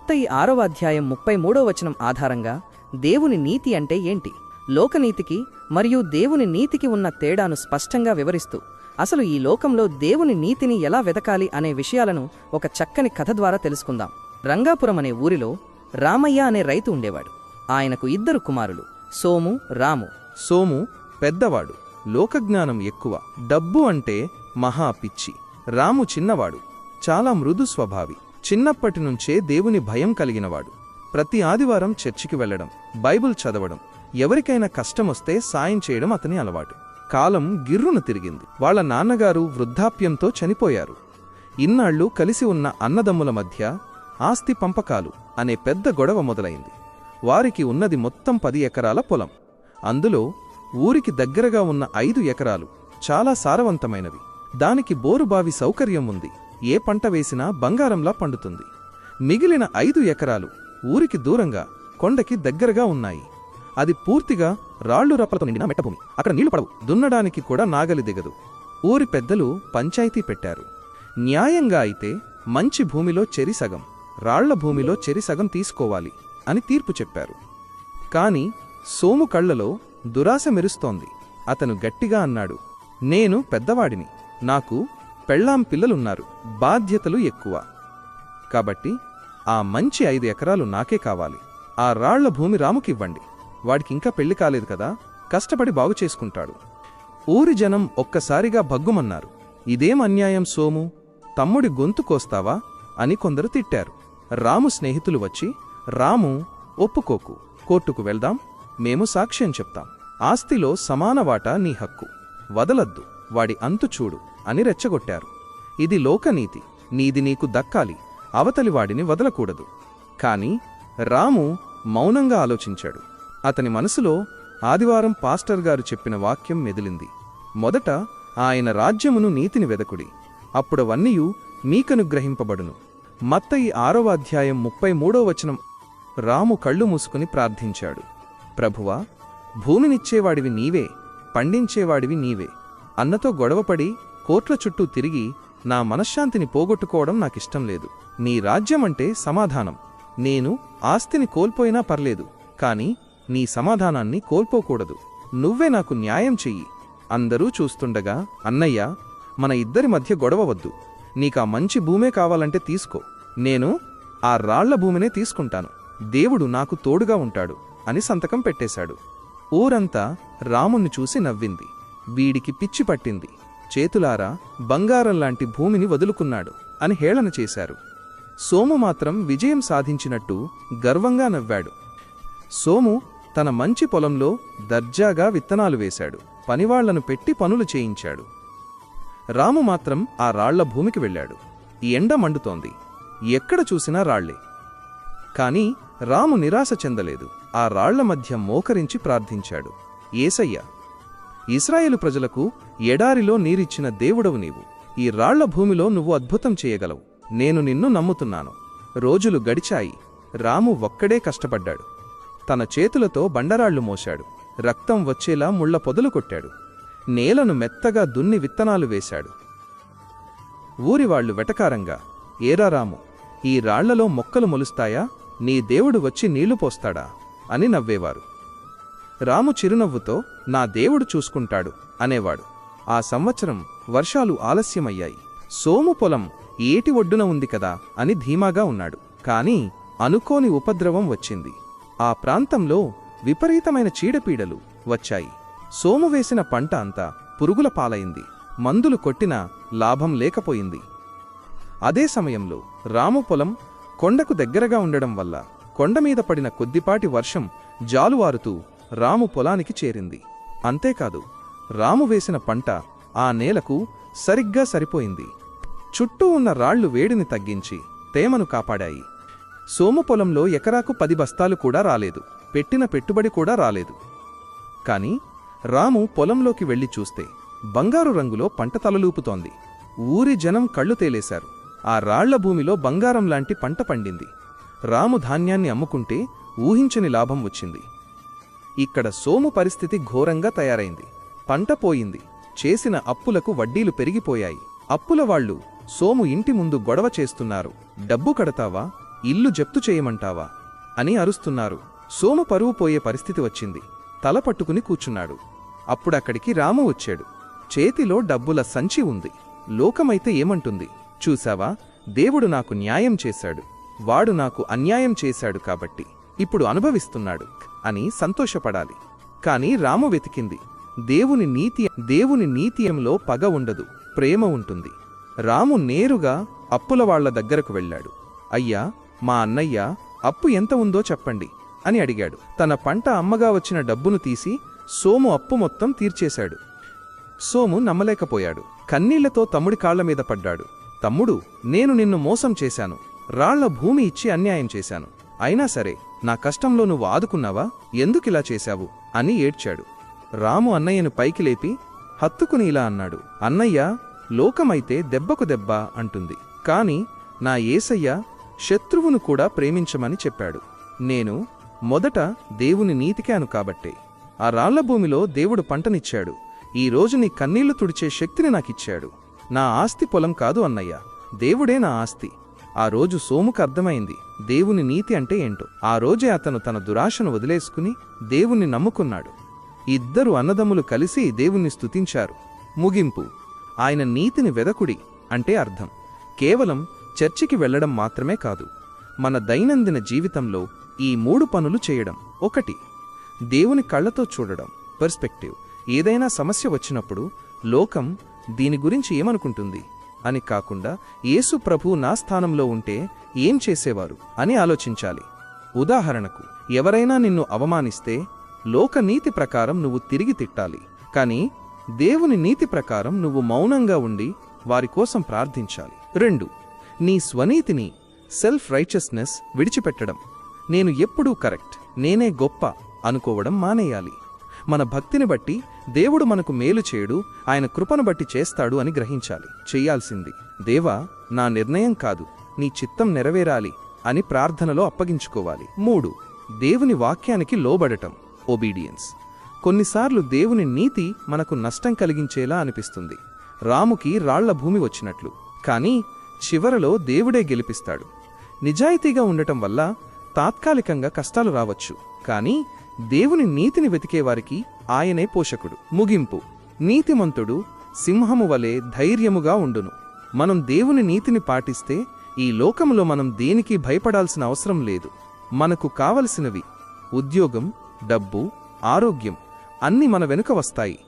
మత్తయి 6వ అధ్యాయం 33వ వచనం ఆధారంగా దేవుని నీతి అంటే ఏంటి, లోకనీతికి మరియు దేవుని నీతికి ఉన్న తేడాను స్పష్టంగా వివరిస్తూ అసలు ఈ లోకంలో దేవుని నీతిని ఎలా వెదకాలి అనే విషయాలను ఒక చక్కని కథ ద్వారా తెలుసుకుందాం. రంగాపురం అనే ఊరిలో రామయ్య అనే రైతు ఉండేవాడు. ఆయనకు 2 కుమారులు, సోము, రాము. సోము పెద్దవాడు, లోకజ్ఞానం ఎక్కువ, డబ్బు అంటే మహా పిచ్చి. రాము చిన్నవాడు, చాలా మృదు స్వభావి, చిన్నప్పటినుంచే దేవుని భయం కలిగినవాడు. ప్రతి ఆదివారం చర్చికి వెళ్లడం, బైబిల్ చదవడం, ఎవరికైనా కష్టమొస్తే సాయం చేయడం అతని అలవాటు. కాలం గిర్రును తిరిగింది. వాళ్ల నాన్నగారు వృద్ధాప్యంతో చనిపోయారు. ఇన్నాళ్లు కలిసి ఉన్న అన్నదమ్ముల మధ్య ఆస్తి పంపకాలు అనే పెద్ద గొడవ మొదలైంది. వారికి ఉన్నది మొత్తం 10 ఎకరాల పొలం. అందులో ఊరికి దగ్గరగా ఉన్న 5 ఎకరాలు చాలా సారవంతమైనవి. దానికి బోరుబావి సౌకర్యం ఉంది. ఏ పంట వేసినా బంగారంలా పండుతుంది. మిగిలిన 5 ఎకరాలు ఊరికి దూరంగా కొండకి దగ్గరగా ఉన్నాయి. అది పూర్తిగా రాళ్లు రప్పలతో నిండిన మెట్టభూమి. అక్కడ నీళ్లు పడవు, దున్నడానికి కూడా నాగలి దిగదు. ఊరి పెద్దలు పంచాయతీ పెట్టారు. న్యాయంగా అయితే మంచి భూమిలో చెరిసగం, రాళ్ల భూమిలో చెరిసగం తీసుకోవాలి అని తీర్పు చెప్పారు. కాని సోము కళ్లలో దురాశ మెరుస్తోంది. అతను గట్టిగా అన్నాడు, నేను పెద్దవాడిని, నాకు పెళ్ళాం పిల్లలున్నారు, బాధ్యతలు ఎక్కువ. కాబట్టి ఆ మంచి 5 ఎకరాలు నాకే కావాలి. ఆ రాళ్ల భూమి రాముకివ్వండి. వాడికింకా పెళ్లి కాలేదు కదా, కష్టపడి బాగు చేసుకుంటాడు. ఊరి జనం ఒక్కసారిగా భగ్గుమన్నారు. ఇదేం అన్యాయం సోము, తమ్ముడి గొంతు కోస్తావా అని కొందరు తిట్టారు. రాము స్నేహితులు వచ్చి, రాము ఒప్పుకోకు, కోర్టుకు వెళ్దాం, మేము సాక్ష్యం చెప్తాం, ఆస్తిలో సమాన వాటా నీ హక్కు, వదలద్దు, వాడి అంతు చూడు అని రెచ్చగొట్టారు. ఇది లోకనీతి, నీది నీకు దక్కాలి, అవతలివాడిని వదలకూడదు. కాని రాము మౌనంగా ఆలోచించాడు. అతని మనసులో ఆదివారం పాస్టర్ గారు చెప్పిన వాక్యం మెదిలింది. మొదట ఆయన రాజ్యమును నీతిని వెదకుడి, అప్పుడవన్నీయు మీకనుగ్రహింపబడును. మత్తయి 6వ అధ్యాయం 33వ వచనం. రాము కళ్ళు మూసుకుని ప్రార్థించాడు. ప్రభువా, భూమినిచ్చేవాడివి నీవే, పండించేవాడివి నీవే. అన్నతో గొడవపడి కోట్ల చుట్టూ తిరిగి నా మనశ్శాంతిని పోగొట్టుకోవడం నాకిష్టం లేదు. నీ రాజ్యమంటే సమాధానం. నేను ఆస్తిని కోల్పోయినా పర్లేదు, కాని నీ సమాధానాన్ని కోల్పోకూడదు. నువ్వే నాకు న్యాయం చెయ్యి. అందరూ చూస్తుండగా, అన్నయ్య, మన ఇద్దరి మధ్య గొడవ వద్దు. నీకా మంచి భూమే కావాలంటే తీసుకో, నేను ఆ రాళ్ల భూమినే తీసుకుంటాను. దేవుడు నాకు తోడుగా ఉంటాడు అని సంతకం పెట్టేశాడు. ఊరంతా రాముణ్ణి చూసి నవ్వింది. వీడికి పిచ్చి పట్టింది, చేతులారా బంగారంలాంటి భూమిని వదులుకున్నాడు అని హేళన చేశారు. సోము మాత్రం విజయం సాధించినట్టు గర్వంగా నవ్వాడు. సోము తన మంచి పొలంలో దర్జాగా విత్తనాలు వేశాడు, పనివాళ్లను పెట్టి పనులు చేయించాడు. రాము మాత్రం ఆ రాళ్ల భూమికి వెళ్ళాడు. ఈ ఎండ మండుతోంది, ఎక్కడ చూసినా రాళ్లే. కాని రాము నిరాశ చెందలేదు. ఆ రాళ్ల మధ్య మోకరించి ప్రార్థించాడు. యేసయ్య, ఇశ్రాయేలు ప్రజలకు ఎడారిలో నీరిచ్చిన దేవుడవు నీవు. ఈ రాళ్ల భూమిలో నువ్వు అద్భుతం చేయగలవు. నేను నిన్ను నమ్ముతున్నాను. రోజులు గడిచాయి. రాము ఒక్కడే కష్టపడ్డాడు. తన చేతులతో బండరాళ్లు మోశాడు, రక్తం వచ్చేలా ముళ్ల పొదలు కొట్టాడు, నేలను మెత్తగా దున్ని విత్తనాలు వేశాడు. ఊరివాళ్లు వెటకారంగా, ఏరా రాము, ఈ రాళ్లలో మొక్కలు మొలుస్తాయా? నీ దేవుడు వచ్చి నీళ్లు పోస్తాడా అని నవ్వేవారు. రాము చిరునవ్వుతో, నా దేవుడు చూసుకుంటాడు అనేవాడు. ఆ సంవత్సరం వర్షాలు ఆలస్యమయ్యాయి. సోము పొలం ఏటి ఒడ్డున ఉంది కదా అని ధీమాగా ఉన్నాడు. కాని అనుకోని ఉపద్రవం వచ్చింది. ఆ ప్రాంతంలో విపరీతమైన చీడపీడలు వచ్చాయి. సోము వేసిన పంట అంతా పురుగుల పాలైంది. మందులు కొట్టినా లాభం లేకపోయింది. అదే సమయంలో రాము పొలం కొండకు దగ్గరగా ఉండడం వల్ల కొండమీద పడిన కొద్దిపాటి వర్షం జాలువారుతూ రాము పొలానికి చేరింది. అంతేకాదు, రాము వేసిన పంట ఆ నేలకు సరిగ్గా సరిపోయింది. చుట్టూ ఉన్న రాళ్లు వేడిని తగ్గించి తేమను కాపాడాయి. సోము పొలంలో ఎకరాకు 10 బస్తాలు కూడా రాలేదు. పెట్టిన పెట్టుబడి కూడా రాలేదు. కాని రాము పొలంలోకి వెళ్లి చూస్తే బంగారు రంగులో పంట తలలూపుతోంది. ఊరి జనం కళ్ళు తేలేశారు. ఆ రాళ్ల భూమిలో బంగారంలాంటి పంట పండింది. రాము ధాన్యాన్ని అమ్ముకుంటే ఊహించని లాభం వచ్చింది. ఇక్కడ సోము పరిస్థితి ఘోరంగా తయారైంది. పంట పోయింది. చేసిన అప్పులకు వడ్డీలు పెరిగిపోయాయి. అప్పులవాళ్లు సోము ఇంటి ముందు గొడవ చేస్తున్నారు. డబ్బు కడతావా? ఇల్లు జప్తు చేయమంటావా అని అరుస్తున్నారు. సోము పరువు పోయే పరిస్థితి వచ్చింది. తల పట్టుకుని కూర్చున్నాడు. అప్పుడక్కడికి రాము వచ్చాడు. చేతిలో డబ్బుల సంచి ఉంది. లోకమైతే ఏమంటుంది? చూశావా, దేవుడు నాకు న్యాయం చేశాడు, వాడు నాకు అన్యాయం చేశాడు కాబట్టి ఇప్పుడు అనుభవిస్తున్నాడు అని సంతోషపడాలి. కాని రాము వెతికింది దేవుని నీతియంలో పగ ఉండదు, ప్రేమ ఉంటుంది. రాము నేరుగా అప్పులవాళ్ల దగ్గరకు వెళ్ళాడు. అయ్యా, మా అన్నయ్య అప్పు ఎంత ఉందో చెప్పండి అని అడిగాడు. తన పంట అమ్మగా వచ్చిన డబ్బును తీసి సోము అప్పు మొత్తం తీర్చేశాడు. సోము నమ్మలేకపోయాడు. కన్నీళ్లతో తమ్ముడి కాళ్లమీద పడ్డాడు. తమ్ముడు, నేను నిన్ను మోసం చేశాను, రాళ్ల భూమి ఇచ్చి అన్యాయం చేశాను. అయినా సరే నా కష్టంలో నువ్వు ఆదుకున్నావా? ఎందుకిలా చేశావు అని ఏడ్చాడు. రాము అన్నయ్యను పైకి లేపి హత్తుకుని ఇలా అన్నాడు. అన్నయ్య, లోకమైతే దెబ్బకు దెబ్బ అంటుంది, కాని నా యేసయ్య శత్రువును కూడా ప్రేమించమని చెప్పాడు. నేను మొదట దేవుని నీతికాను కాబట్టే ఆ రాళ్ల భూమిలో దేవుడు పంటనిచ్చాడు. ఈ రోజు నీ కన్నీళ్లు తుడిచే శక్తిని నాకిచ్చాడు. నా ఆస్తి పొలం కాదు అన్నయ్య, దేవుడే నా ఆస్తి. ఆ రోజు సోముకు అర్థమైంది దేవుని నీతి అంటే ఏంటో. ఆ రోజే అతను తన దురాశను వదిలేసుకుని దేవుణ్ణి నమ్ముకున్నాడు. ఇద్దరు అన్నదమ్ములు కలిసి దేవుణ్ణి స్తుతించారు. ముగింపు: ఆయన నీతిని వెదకుడి అంటే అర్థం కేవలం చర్చికి వెళ్లడం మాత్రమే కాదు, మన దైనందిన జీవితంలో ఈ 3 పనులు చేయడం. 1. దేవుని కళ్లతో చూడడం, పర్స్పెక్టివ్. ఏదైనా సమస్య వచ్చినప్పుడు లోకం దీని గురించి ఏమనుకుంటుంది అని కాకుండా, యేసు ప్రభువు నా స్థానంలో ఉంటే ఏం చేసేవారు అని ఆలోచించాలి. ఉదాహరణకు, ఎవరైనా నిన్ను అవమానిస్తే లోక నీతి ప్రకారం నువ్వు తిరిగి తిట్టాలి, కాని దేవుని నీతి ప్రకారం నువ్వు మౌనంగా ఉండి వారి కోసం ప్రార్థించాలి. 2. నీ స్వనీతిని, సెల్ఫ్ రైచియస్నెస్ విడిచిపెట్టడం. నేను ఎప్పుడూ కరెక్ట్, నేనే గొప్ప అనుకోవడం మానేయాలి. మన భక్తిని బట్టి దేవుడు మనకు మేలు చేయడు, ఆయన కృపను బట్టి చేస్తాడు అని గ్రహించాలి. చెయ్యాల్సింది, దేవా, నా నిర్ణయం కాదు, నీ చిత్తం నెరవేరాలి అని ప్రార్థనలో అప్పగించుకోవాలి. 3. దేవుని వాక్యానికి లోబడటం, ఒబీడియన్స్. కొన్నిసార్లు దేవుని నీతి మనకు నష్టం కలిగించేలా అనిపిస్తుంది. రాముకి రాళ్ల భూమి వచ్చినట్లు. కానీ చివరలో దేవుడే గెలిపిస్తాడు. నిజాయితీగా ఉండటం వల్ల తాత్కాలికంగా కష్టాలు రావచ్చు, కానీ దేవుని నీతిని వెతికేవారికి ఆయనే పోషకుడు. ముగింపు: నీతిమంతుడు సింహము వలె ధైర్యముగా ఉండును. మనం దేవుని నీతిని పాటిస్తే ఈ లోకములో మనం దేనికి భయపడాల్సిన అవసరం లేదు. మనకు కావలసినవి ఉద్యోగం, డబ్బు, ఆరోగ్యం అన్నీ మన వెనుక వస్తాయి.